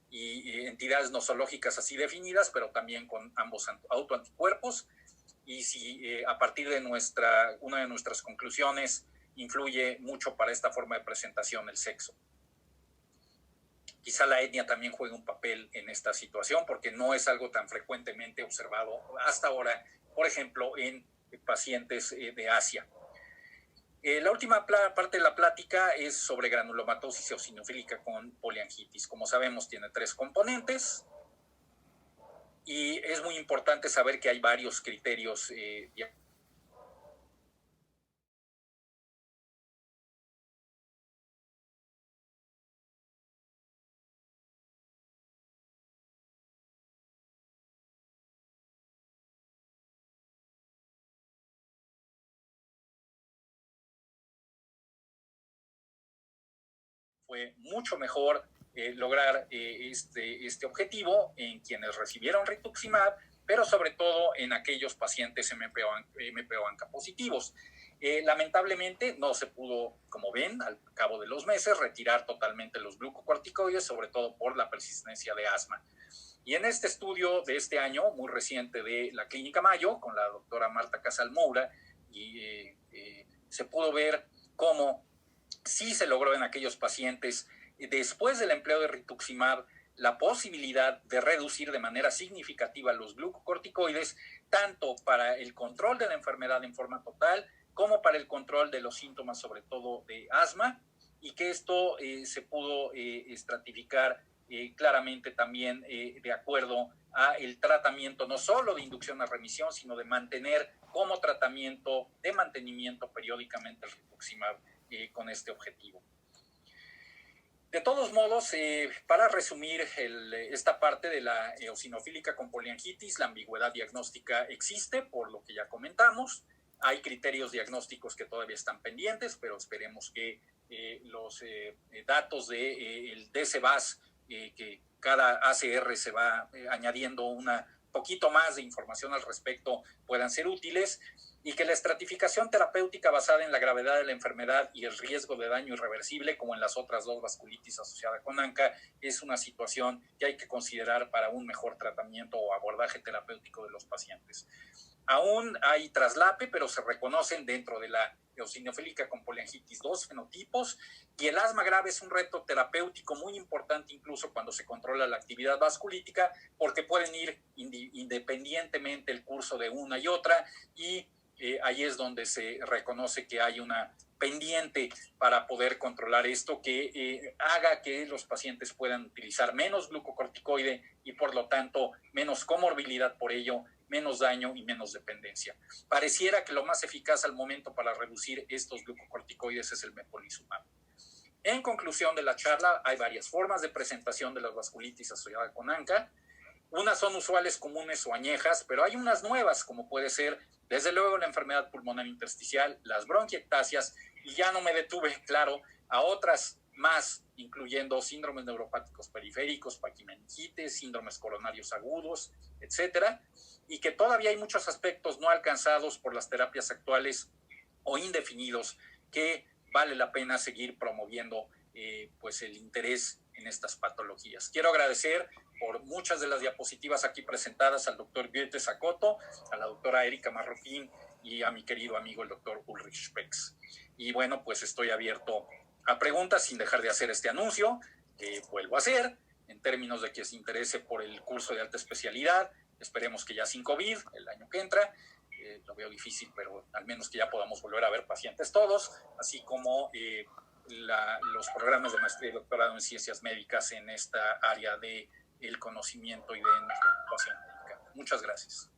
B: y entidades nosológicas así definidas, pero también con ambos autoanticuerpos. Y si a partir de una de nuestras conclusiones influye mucho para esta forma de presentación el sexo. Quizá la etnia también juegue un papel en esta situación, porque no es algo tan frecuentemente observado hasta ahora, por ejemplo, en pacientes de Asia. La última parte de la plática es sobre granulomatosis eosinofílica con poliangitis. Como sabemos, tiene 3 componentes y es muy importante saber que hay varios criterios fue mucho mejor lograr este objetivo en quienes recibieron rituximab, pero sobre todo en aquellos pacientes MPO-ANCA positivos. Lamentablemente no se pudo, como ven, al cabo de los meses, retirar totalmente los glucocorticoides, sobre todo por la persistencia de asma. Y en este estudio de este año, muy reciente de la Clínica Mayo, con la doctora Marta Casal Moura, se pudo ver cómo sí se logró en aquellos pacientes, después del empleo de rituximab, la posibilidad de reducir de manera significativa los glucocorticoides, tanto para el control de la enfermedad en forma total, como para el control de los síntomas, sobre todo de asma, y que esto se pudo estratificar claramente también de acuerdo a el tratamiento, no solo de inducción a remisión, sino de mantener como tratamiento de mantenimiento periódicamente el rituximab con este objetivo. De todos modos, para resumir esta parte de la eosinofílica con poliangitis, la ambigüedad diagnóstica existe, por lo que ya comentamos. Hay criterios diagnósticos que todavía están pendientes, pero esperemos que los datos del DCBAS, que cada ACR se va añadiendo una poquito más de información al respecto, puedan ser útiles, y que la estratificación terapéutica basada en la gravedad de la enfermedad y el riesgo de daño irreversible, como en las otras dos vasculitis asociada con ANCA, es una situación que hay que considerar para un mejor tratamiento o abordaje terapéutico de los pacientes. Aún hay traslape, pero se reconocen dentro de la eosinofílica con poliangitis 2 fenotipos, y el asma grave es un reto terapéutico muy importante incluso cuando se controla la actividad vasculítica, porque pueden ir independientemente el curso de una y otra, y ahí es donde se reconoce que hay una pendiente para poder controlar esto, que haga que los pacientes puedan utilizar menos glucocorticoide y por lo tanto menos comorbilidad por ello, menos daño y menos dependencia. Pareciera que lo más eficaz al momento para reducir estos glucocorticoides es el mepolizumab. En conclusión de la charla, hay varias formas de presentación de la vasculitis asociada con ANCA. Unas son usuales, comunes o añejas, pero hay unas nuevas, como puede ser, desde luego, la enfermedad pulmonar intersticial, las bronquiectasias, y ya no me detuve, claro, a otras más, incluyendo síndromes neuropáticos periféricos, paquimeningitis, síndromes coronarios agudos, etcétera, y que todavía hay muchos aspectos no alcanzados por las terapias actuales o indefinidos que vale la pena seguir promoviendo pues el interés en estas patologías. Quiero agradecer por muchas de las diapositivas aquí presentadas al doctor Goethe Sacoto, a la doctora Erika Marroquín y a mi querido amigo el doctor Ulrich Spex. Y bueno, pues estoy abierto a preguntas sin dejar de hacer este anuncio, que vuelvo a hacer, en términos de que se interese por el curso de alta especialidad. Esperemos que ya sin COVID, el año que entra, lo veo difícil, pero al menos que ya podamos volver a ver pacientes todos, así como los programas de maestría y doctorado en ciencias médicas en esta área del conocimiento y de nuestra ocupación médica. Muchas gracias.